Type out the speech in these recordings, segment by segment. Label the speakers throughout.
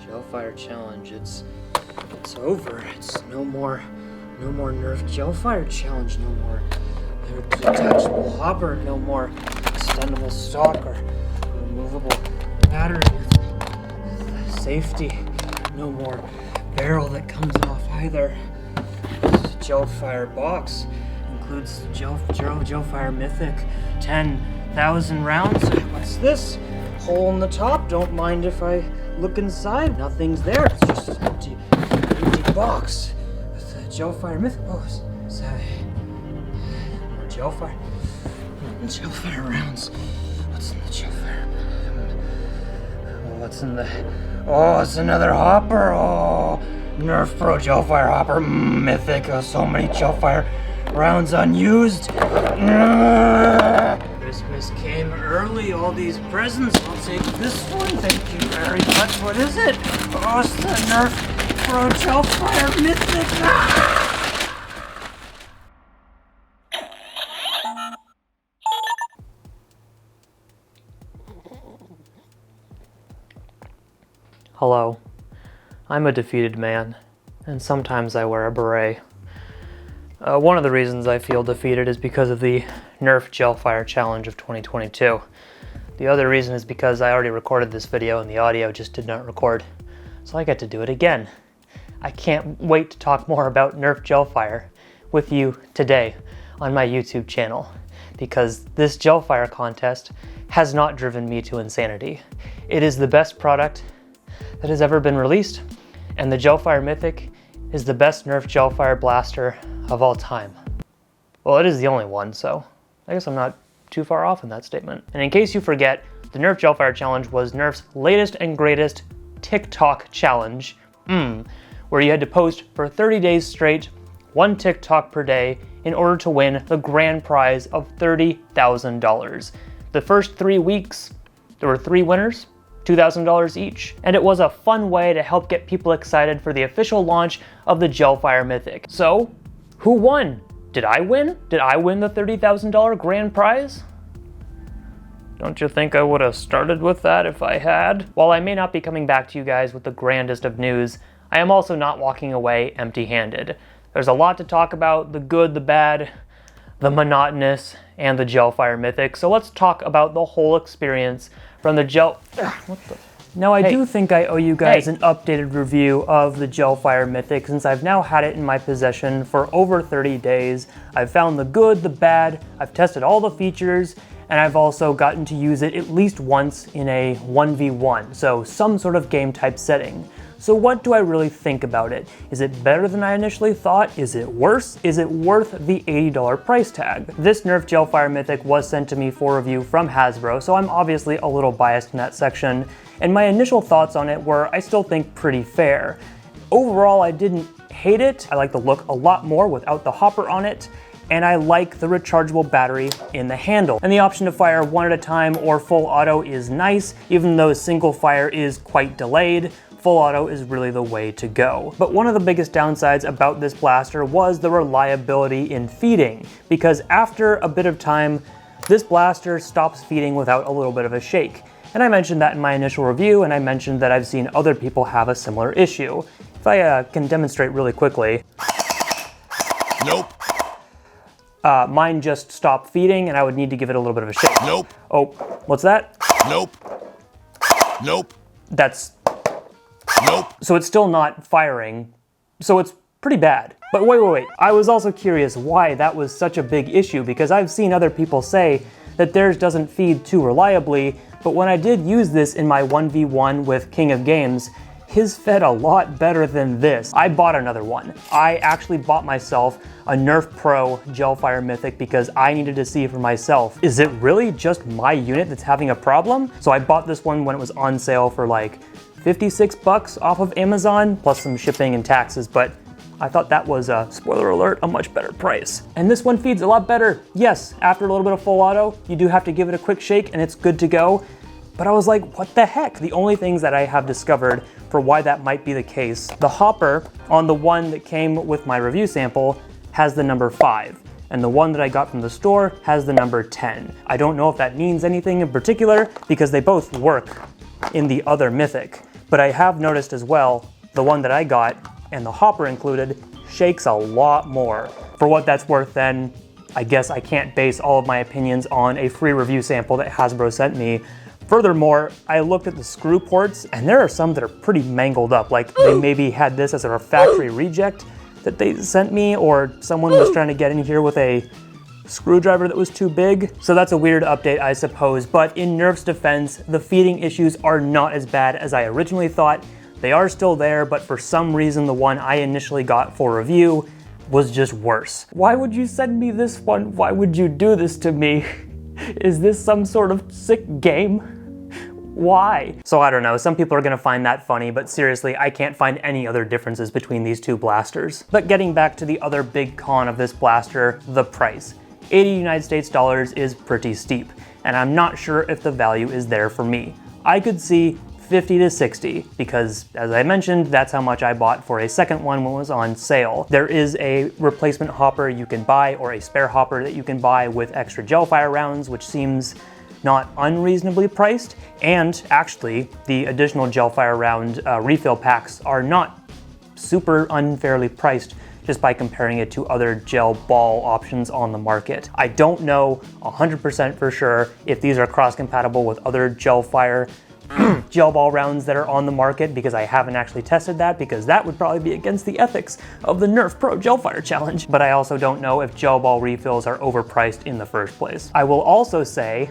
Speaker 1: Gelfire challenge, it's over. It's no more Nerf Gelfire challenge, no more detachable hopper, no more extendable stock or removable battery with safety, no more barrel that comes off either. This Gelfire box includes Gelfire Mythic, 10,000 rounds. What's this? Hole in the top. Don't mind if I look inside. Nothing's there. It's just an empty box with the Gelfire Mythic. Oh, is that more Gelfire rounds? What's in the Gelfire? What's in the? Oh, it's another hopper. Oh, Nerf Pro Gelfire hopper Mythic. Oh, so many Gelfire rounds unused. Christmas came early, all these presents. I'll take this one, thank you very much. What is it? Oh, it's the Nerf Pro Gelfire Mythic. Hello, I'm a defeated man, and sometimes I wear a beret. One of the reasons I feel defeated is because of the Nerf Gelfire challenge of 2022. The other reason is because I already recorded this video and the audio just did not record, so I get to do it again. I can't wait to talk more about Nerf Gelfire with you today on my YouTube channel, because this Gelfire contest has not driven me to insanity. It is the best product that has ever been released, and the Gelfire Mythic is the best Nerf Gelfire blaster of all time. Well, it is the only one, so I guess I'm not too far off in that statement. And in case you forget, the Nerf Gelfire challenge was Nerf's latest and greatest TikTok challenge, where you had to post for 30 days straight, one TikTok per day, in order to win the grand prize of $30,000. The first 3 weeks, there were 3 winners, $2,000 each, and it was a fun way to help get people excited for the official launch of the Gelfire Mythic. So, who won? Did I win? Did I win the $30,000 grand prize? Don't you think I would have started with that if I had? While I may not be coming back to you guys with the grandest of news, I am also not walking away empty-handed. There's a lot to talk about, the good, the bad, the monotonous, and the Gelfire Mythic. So let's talk about the whole experience from the Now I do think I owe you guys an updated review of the Gelfire Mythic, since I've now had it in my possession for over 30 days. I've found the good, the bad, I've tested all the features, and I've also gotten to use it at least once in a 1v1, so some sort of game type setting. So what do I really think about it? Is it better than I initially thought? Is it worse? Is it worth the $80 price tag? This Nerf Gelfire Mythic was sent to me for review from Hasbro, so I'm obviously a little biased in that section, and my initial thoughts on it were, I still think, pretty fair. Overall, I didn't hate it. I like the look a lot more without the hopper on it, and I like the rechargeable battery in the handle. And the option to fire one at a time or full auto is nice, even though single fire is quite delayed. Full auto is really the way to go. But one of the biggest downsides about this blaster was the reliability in feeding, because after a bit of time, this blaster stops feeding without a little bit of a shake. And I mentioned that in my initial review, and I mentioned that I've seen other people have a similar issue. If I can demonstrate really quickly.
Speaker 2: Nope.
Speaker 1: Mine just stopped feeding, and I would need to give it a little bit of a shake.
Speaker 2: Nope.
Speaker 1: Oh, what's that?
Speaker 2: Nope. Nope.
Speaker 1: That's...
Speaker 2: Nope.
Speaker 1: So it's still not firing, so it's pretty bad. But wait. I was also curious why that was such a big issue, because I've seen other people say that theirs doesn't feed too reliably, but when I did use this in my 1v1 with King of Games, his fed a lot better than this. I bought another one. I actually bought myself a Nerf Pro Gelfire Mythic because I needed to see for myself, is it really just my unit that's having a problem? So I bought this one when it was on sale for like 56 bucks off of Amazon, plus some shipping and taxes, but I thought that was, spoiler alert, a much better price. And this one feeds a lot better. Yes, after a little bit of full auto, you do have to give it a quick shake and it's good to go. But I was like, what the heck? The only things that I have discovered for why that might be the case, the hopper on the one that came with my review sample has the number 5. And the one that I got from the store has the number 10. I don't know if that means anything in particular because they both work in the other Mythic. But I have noticed as well, the one that I got, and the hopper included, shakes a lot more. For what that's worth then, I guess I can't base all of my opinions on a free review sample that Hasbro sent me. Furthermore, I looked at the screw ports, and there are some that are pretty mangled up, like they maybe had this as a factory reject that they sent me, or someone was trying to get in here with a screwdriver that was too big. So that's a weird update, I suppose, but in Nerf's defense, the feeding issues are not as bad as I originally thought. They are still there, but for some reason the one I initially got for review was just worse. Why would you send me this one? Why would you do this to me? Is this some sort of sick game? Why? So I don't know, some people are gonna find that funny, but seriously, I can't find any other differences between these two blasters. But getting back to the other big con of this blaster, the price. 80 United States dollars is pretty steep, and I'm not sure if the value is there for me. I could see 50 to 60, because as I mentioned, that's how much I bought for a second one when it was on sale. There is a replacement hopper you can buy, or a spare hopper that you can buy with extra Gelfire rounds, which seems not unreasonably priced, and actually, the additional Gelfire round refill packs are not super unfairly priced just by comparing it to other gel ball options on the market. I don't know 100% for sure if these are cross-compatible with other Gelfire gel ball rounds that are on the market, because I haven't actually tested that, because that would probably be against the ethics of the Nerf Pro Gelfire Challenge. But I also don't know if gel ball refills are overpriced in the first place. I will also say,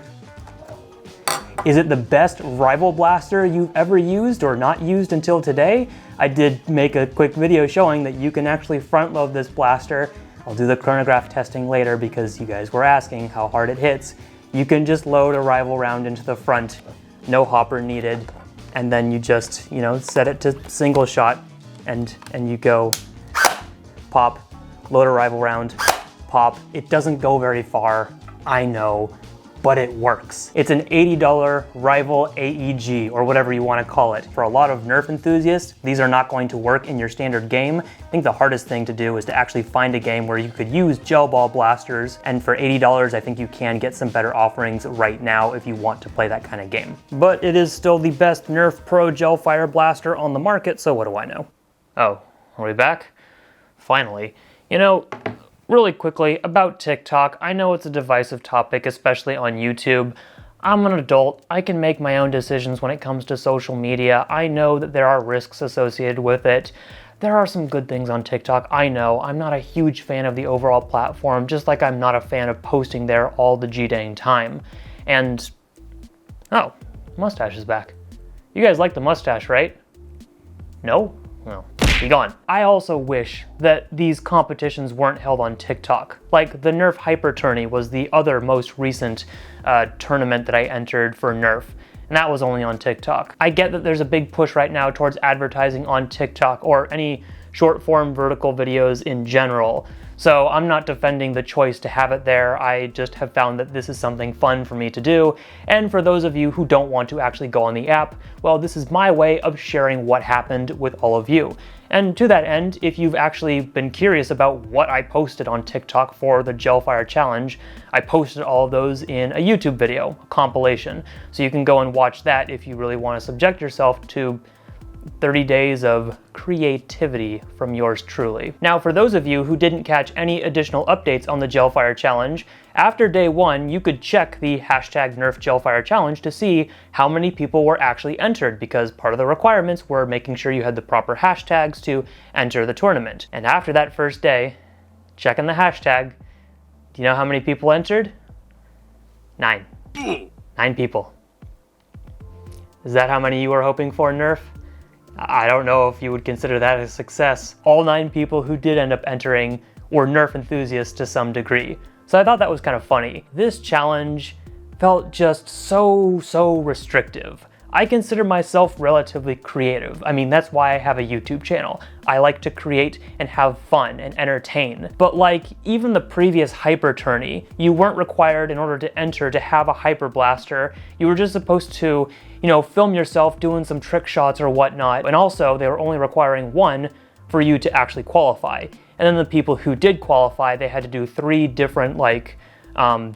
Speaker 1: is it the best rival blaster you've ever used or not used until today? I did make a quick video showing that you can actually front load this blaster. I'll do the chronograph testing later because you guys were asking how hard it hits. You can just load a rival round into the front, no hopper needed, and then you just, set it to single shot and you go pop, load a rival round, pop. It doesn't go very far, I know, but it works. It's an $80 rival AEG, or whatever you want to call it. For a lot of Nerf enthusiasts, these are not going to work in your standard game. I think the hardest thing to do is to actually find a game where you could use gel ball blasters, and for $80, I think you can get some better offerings right now if you want to play that kind of game. But it is still the best Nerf Pro Gelfire blaster on the market, so what do I know? Oh, are we back? Finally. Really quickly, about TikTok, I know it's a divisive topic, especially on YouTube. I'm an adult, I can make my own decisions when it comes to social media. I know that there are risks associated with it. There are some good things on TikTok, I know. I'm not a huge fan of the overall platform, just like I'm not a fan of posting there all the g-dang time. And, oh, mustache is back. You guys like the mustache, right? No? Well, be gone. I also wish that these competitions weren't held on TikTok. Like the Nerf Hyper Tourney was the other most recent tournament that I entered for Nerf, and that was only on TikTok. I get that there's a big push right now towards advertising on TikTok or any short form vertical videos in general. So I'm not defending the choice to have it there. I just have found that this is something fun for me to do. And for those of you who don't want to actually go on the app, well, this is my way of sharing what happened with all of you. And to that end, if you've actually been curious about what I posted on TikTok for the Gelfire Challenge, I posted all of those in a YouTube video, a compilation. So you can go and watch that if you really want to subject yourself to 30 days of creativity from yours truly. Now, for those of you who didn't catch any additional updates on the Gelfire Challenge, after day 1, you could check the hashtag Nerf Gelfire Challenge to see how many people were actually entered, because part of the requirements were making sure you had the proper hashtags to enter the tournament. And after that first day, checking the hashtag, do you know how many people entered? 9. 9 people. Is that how many you were hoping for, Nerf? I don't know if you would consider that a success. All 9 people who did end up entering were Nerf enthusiasts to some degree. So I thought that was kind of funny. This challenge felt just so restrictive. I consider myself relatively creative. I mean, that's why I have a YouTube channel. I like to create and have fun and entertain. But like even the previous Hyper Tourney, you weren't required in order to enter to have a Hyper Blaster. You were just supposed to, film yourself doing some trick shots or whatnot. And also they were only requiring 1 for you to actually qualify. And then the people who did qualify, they had to do 3 different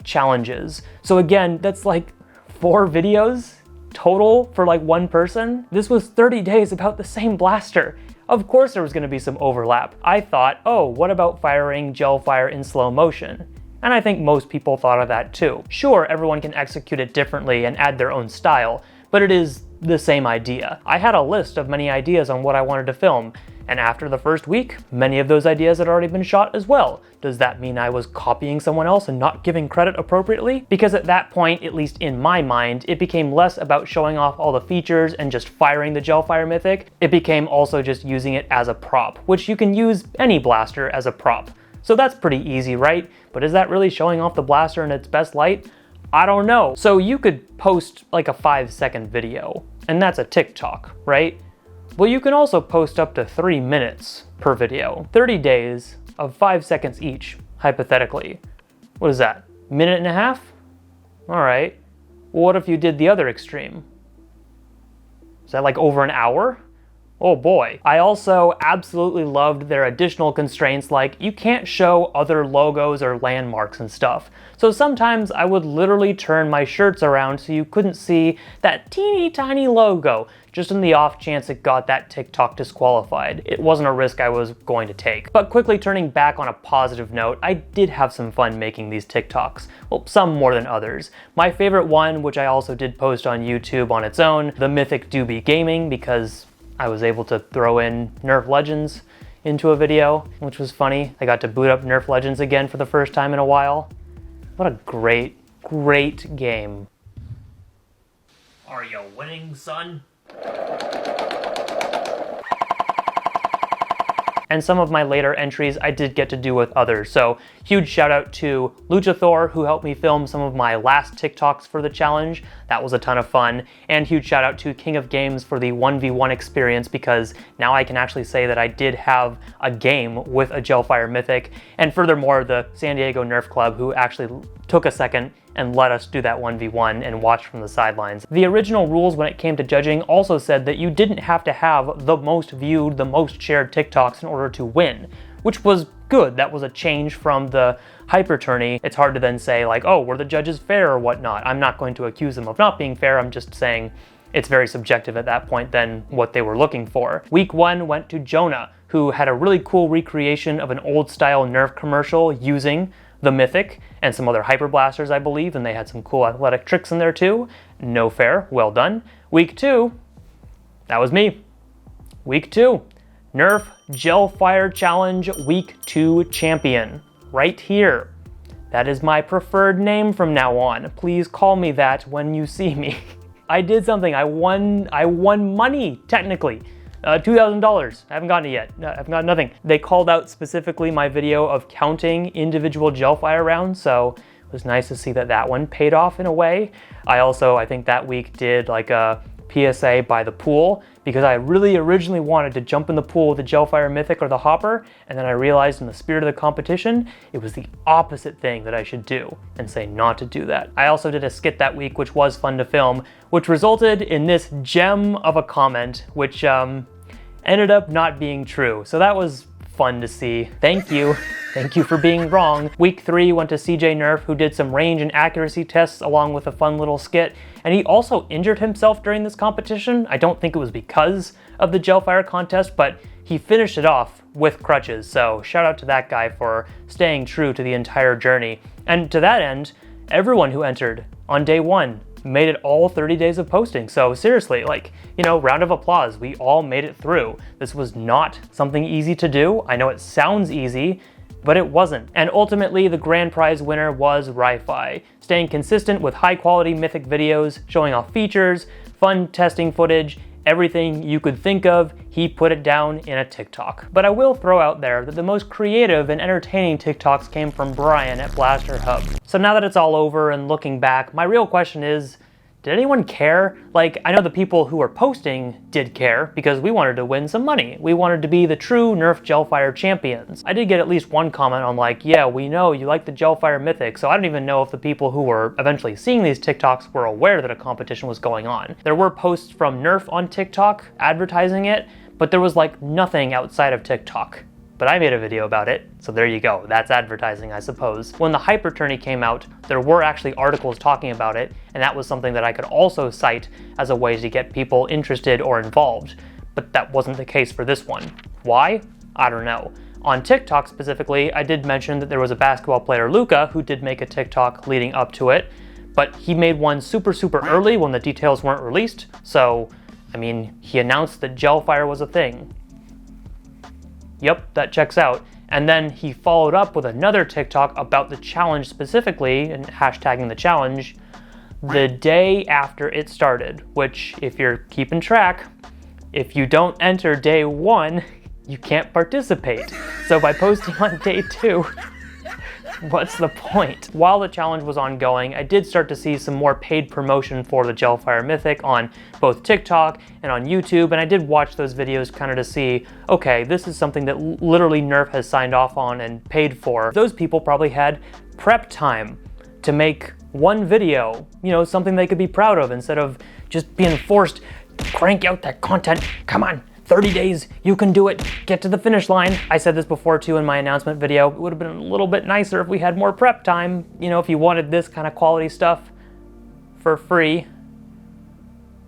Speaker 1: challenges. So again, that's like 4 videos total for like one person. This was 30 days about the same blaster. Of course there was going to be some overlap. I thought, oh, what about firing Gelfire in slow motion? And I think most people thought of that too. Sure, everyone can execute it differently and add their own style, but it is the same idea. I had a list of many ideas on what I wanted to film, and after the first week, many of those ideas had already been shot as well. Does that mean I was copying someone else and not giving credit appropriately? Because at that point, at least in my mind, it became less about showing off all the features and just firing the Gelfire Mythic. It became also just using it as a prop, which you can use any blaster as a prop. So that's pretty easy, right? But is that really showing off the blaster in its best light? I don't know. So you could post like a 5-second video, and that's a TikTok, right? Well, you can also post up to 3 minutes per video. 30 days of 5 seconds each, hypothetically. What is that? Minute and a half? All right. Well, what if you did the other extreme? Is that like over an hour? Oh boy. I also absolutely loved their additional constraints, like you can't show other logos or landmarks and stuff. So sometimes I would literally turn my shirts around so you couldn't see that teeny tiny logo, just in the off chance it got that TikTok disqualified. It wasn't a risk I was going to take. But quickly turning back on a positive note, I did have some fun making these TikToks. Well, some more than others. My favorite one, which I also did post on YouTube on its own, the Mythic Doobie Gaming, because I was able to throw in Nerf Legends into a video, which was funny. I got to boot up Nerf Legends again for the first time in a while. What a great, great game. Are you winning, son? And some of my later entries I did get to do with others, so huge shout out to Luchathor, who helped me film some of my last TikToks for the challenge. That was a ton of fun. And huge shout out to King of Games for the 1v1 experience, because now I can actually say that I did have a game with a Gelfire Mythic. And furthermore, the San Diego Nerf Club, who actually took a second and let us do that 1v1 and watch from the sidelines. The original rules when it came to judging also said that you didn't have to have the most viewed, the most shared TikToks in order to win, which was good. That was a change from the hyper tourney. It's hard to then say like, oh, were the judges fair or whatnot? I'm not going to accuse them of not being fair. I'm just saying it's very subjective at that point than what they were looking for. Week 1 went to Jonah, who had a really cool recreation of an old style Nerf commercial using the Mythic and some other hyper blasters, I believe, and they had some cool athletic tricks in there too. No fair, well done. Week 2, that was me. Week 2, Nerf Gelfire Challenge Week 2 champion, right here. That is my preferred name from now on. Please call me that when you see me. I did something, I won money, technically. $2,000, I haven't gotten it yet, I've got nothing. They called out specifically my video of counting individual Gelfire rounds, so it was nice to see that that one paid off in a way. I think that week did like a PSA by the pool, because I really originally wanted to jump in the pool with the Gelfire Mythic or the Hopper, and then I realized in the spirit of the competition, it was the opposite thing that I should do, and say not to do that. I also did a skit that week, which was fun to film, which resulted in this gem of a comment, which ended up not being true. So that was fun to see. Thank you. Thank you for being wrong. Week 3 went to CJ Nerf, who did some range and accuracy tests along with a fun little skit, and he also injured himself during this competition. I don't think it was because of the Gelfire contest, but he finished it off with crutches, so shout out to that guy for staying true to the entire journey. And to that end, everyone who entered on day 1 made it all 30 days of posting. So seriously, like, you know, round of applause. We all made it through. This was not something easy to do. I know it sounds easy, but it wasn't. And ultimately, the grand prize winner was Ri-Fi, staying consistent with high quality Mythic videos, showing off features, fun testing footage, everything you could think of, he put it down in a TikTok. But I will throw out there that the most creative and entertaining TikToks came from Brian at Blaster Hub. So now that it's all over and looking back, my real question is, did anyone care? Like, I know the people who were posting did care, because we wanted to win some money. We wanted to be the true Nerf Gelfire champions. I did get at least one comment on like, yeah, we know you like the Gelfire Mythic, so I don't even know if the people who were eventually seeing these TikToks were aware that a competition was going on. There were posts from Nerf on TikTok advertising it, but there was like nothing outside of TikTok. but I made a video about it, so there you go. That's advertising, I suppose. When the Hyper Tourney came out, there were actually articles talking about it, and that was something that I could also cite as a way to get people interested or involved. But that wasn't the case for this one. Why? I don't know. On TikTok specifically, I did mention that there was a basketball player, Luca, who did make a TikTok leading up to it, but he made one super early when the details weren't released, so, I mean, he announced that Gelfire was a thing. Yep, that checks out. And then he followed up with another TikTok about the challenge specifically, and hashtagging the challenge, the day after it started, which, if you're keeping track, if you don't enter day 1, you can't participate. So by posting on day 2, what's the point? While the challenge was ongoing, I did start to see some more paid promotion for the Gelfire Mythic on both TikTok and on YouTube, and I did watch those videos kind of to see, okay, this is something that literally Nerf has signed off on and paid for. Those people probably had prep time to make one video, you know, something they could be proud of instead of just being forced to crank out that content. Come on. 30 days, you can do it, get to the finish line. I said this before too in my announcement video. It would have been a little bit nicer if we had more prep time, you know, if you wanted this kind of quality stuff for free.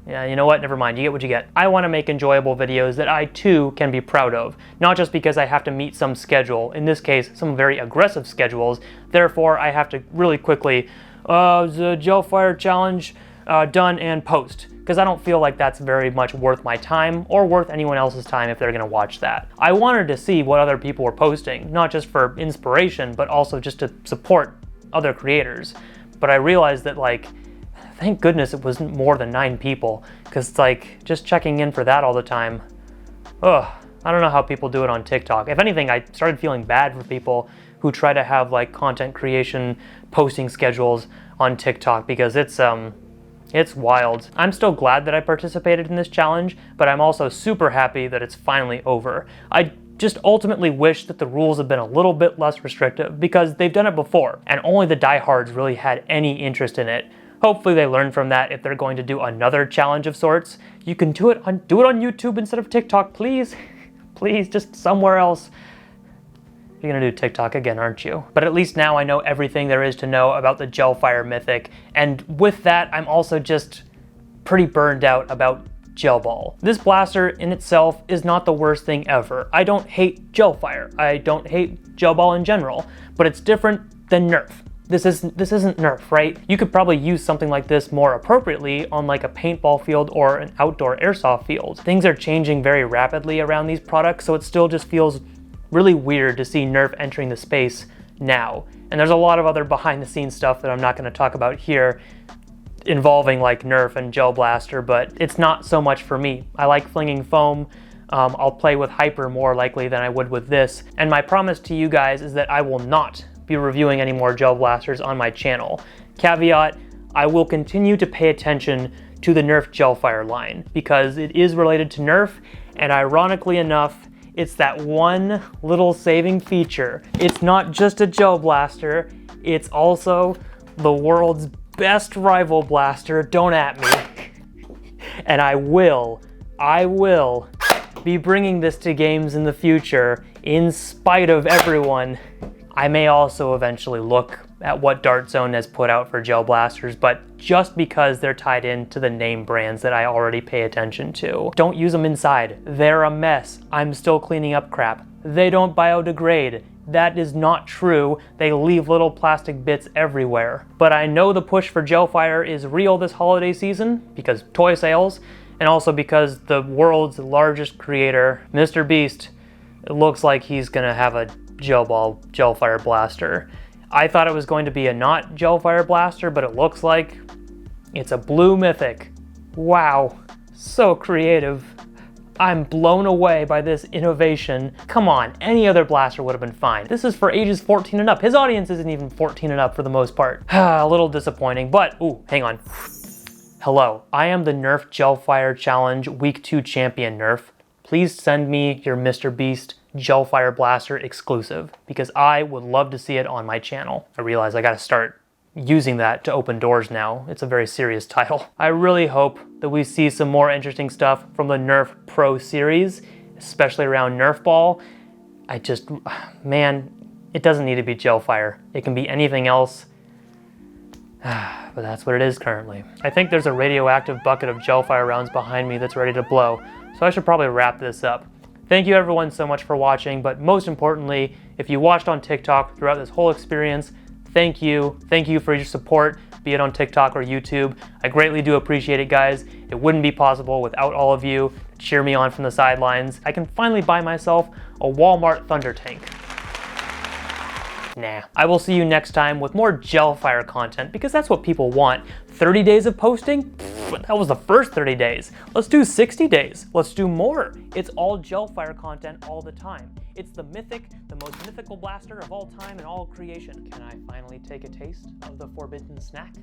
Speaker 1: Yeah, you know what, never mind, you get what you get. I want to make enjoyable videos that I too can be proud of, not just because I have to meet some schedule, in this case, some very aggressive schedules, therefore I have to really quickly, the Gelfire challenge done and post. Because I don't feel like that's very much worth my time or worth anyone else's time if they're gonna watch that. I wanted to see what other people were posting, not just for inspiration, but also just to support other creators. But I realized that, like, thank goodness it wasn't more than 9 people, because like, just checking in for that all the time, ugh, I don't know how people do it on TikTok. If anything, I started feeling bad for people who try to have like content creation posting schedules on TikTok, because it's wild. I'm still glad that I participated in this challenge, but I'm also super happy that it's finally over. I just ultimately wish that the rules had been a little bit less restrictive, because they've done it before, and only the diehards really had any interest in it. Hopefully they learn from that if they're going to do another challenge of sorts. You can do it on YouTube instead of TikTok, please. Please, just somewhere else. You're gonna do TikTok again, aren't you? But at least now I know everything there is to know about the Gelfire Mythic, and with that, I'm also just pretty burned out about Gelball. This blaster in itself is not the worst thing ever. I don't hate Gelfire. I don't hate Gelball in general, but it's different than Nerf. This isn't Nerf, right? You could probably use something like this more appropriately on like a paintball field or an outdoor airsoft field. Things are changing very rapidly around these products, so it still just feels really weird to see Nerf entering the space now. And there's a lot of other behind the scenes stuff that I'm not gonna talk about here involving like Nerf and Gel Blaster, but it's not so much for me. I like flinging foam. I'll play with Hyper more likely than I would with this. And my promise to you guys is that I will not be reviewing any more Gel Blasters on my channel. Caveat, I will continue to pay attention to the Nerf Gelfire line because it is related to Nerf, and ironically enough, it's that one little saving feature. It's not just a Gel Blaster, it's also the world's best rival blaster, don't at me. And I will be bringing this to games in the future in spite of everyone. I may also eventually look at what Dart Zone has put out for Gel Blasters, but just because they're tied into the name brands that I already pay attention to. Don't use them inside. They're a mess. I'm still cleaning up crap. They don't biodegrade. That is not true. They leave little plastic bits everywhere. But I know the push for Gelfire is real this holiday season because toy sales, and also because the world's largest creator, MrBeast, it looks like he's gonna have a Gelfire blaster. I thought it was going to be a not Gelfire blaster, but it looks like it's a blue mythic. Wow, so creative. I'm blown away by this innovation. Come on, any other blaster would have been fine. This is for ages 14 and up. His audience isn't even 14 and up for the most part. A little disappointing, but, ooh, hang on. Hello, I am the Nerf Gelfire Challenge Week 2 champion, Nerf. Please send me your MrBeast Gelfire Blaster exclusive, because I would love to see it on my channel. I realize I gotta start using that to open doors now. It's a very serious title. I really hope that we see some more interesting stuff from the Nerf Pro series, especially around Nerf Ball. man, it doesn't need to be Gelfire. It can be anything else, but that's what it is currently. I think there's a radioactive bucket of Gelfire rounds behind me that's ready to blow, so I should probably wrap this up. Thank you everyone so much for watching, but most importantly, if you watched on TikTok throughout this whole experience, thank you. Thank you for your support, be it on TikTok or YouTube. I greatly do appreciate it, guys. It wouldn't be possible without all of you to cheer me on from the sidelines. I can finally buy myself a Walmart Thunder Tank. Nah. I will see you next time with more Gelfire content because that's what people want. 30 days of posting? Pfft, that was the first 30 days. Let's do 60 days. Let's do more. It's all Gelfire content all the time. It's the mythic, the most mythical blaster of all time and all creation. Can I finally take a taste of the forbidden snack?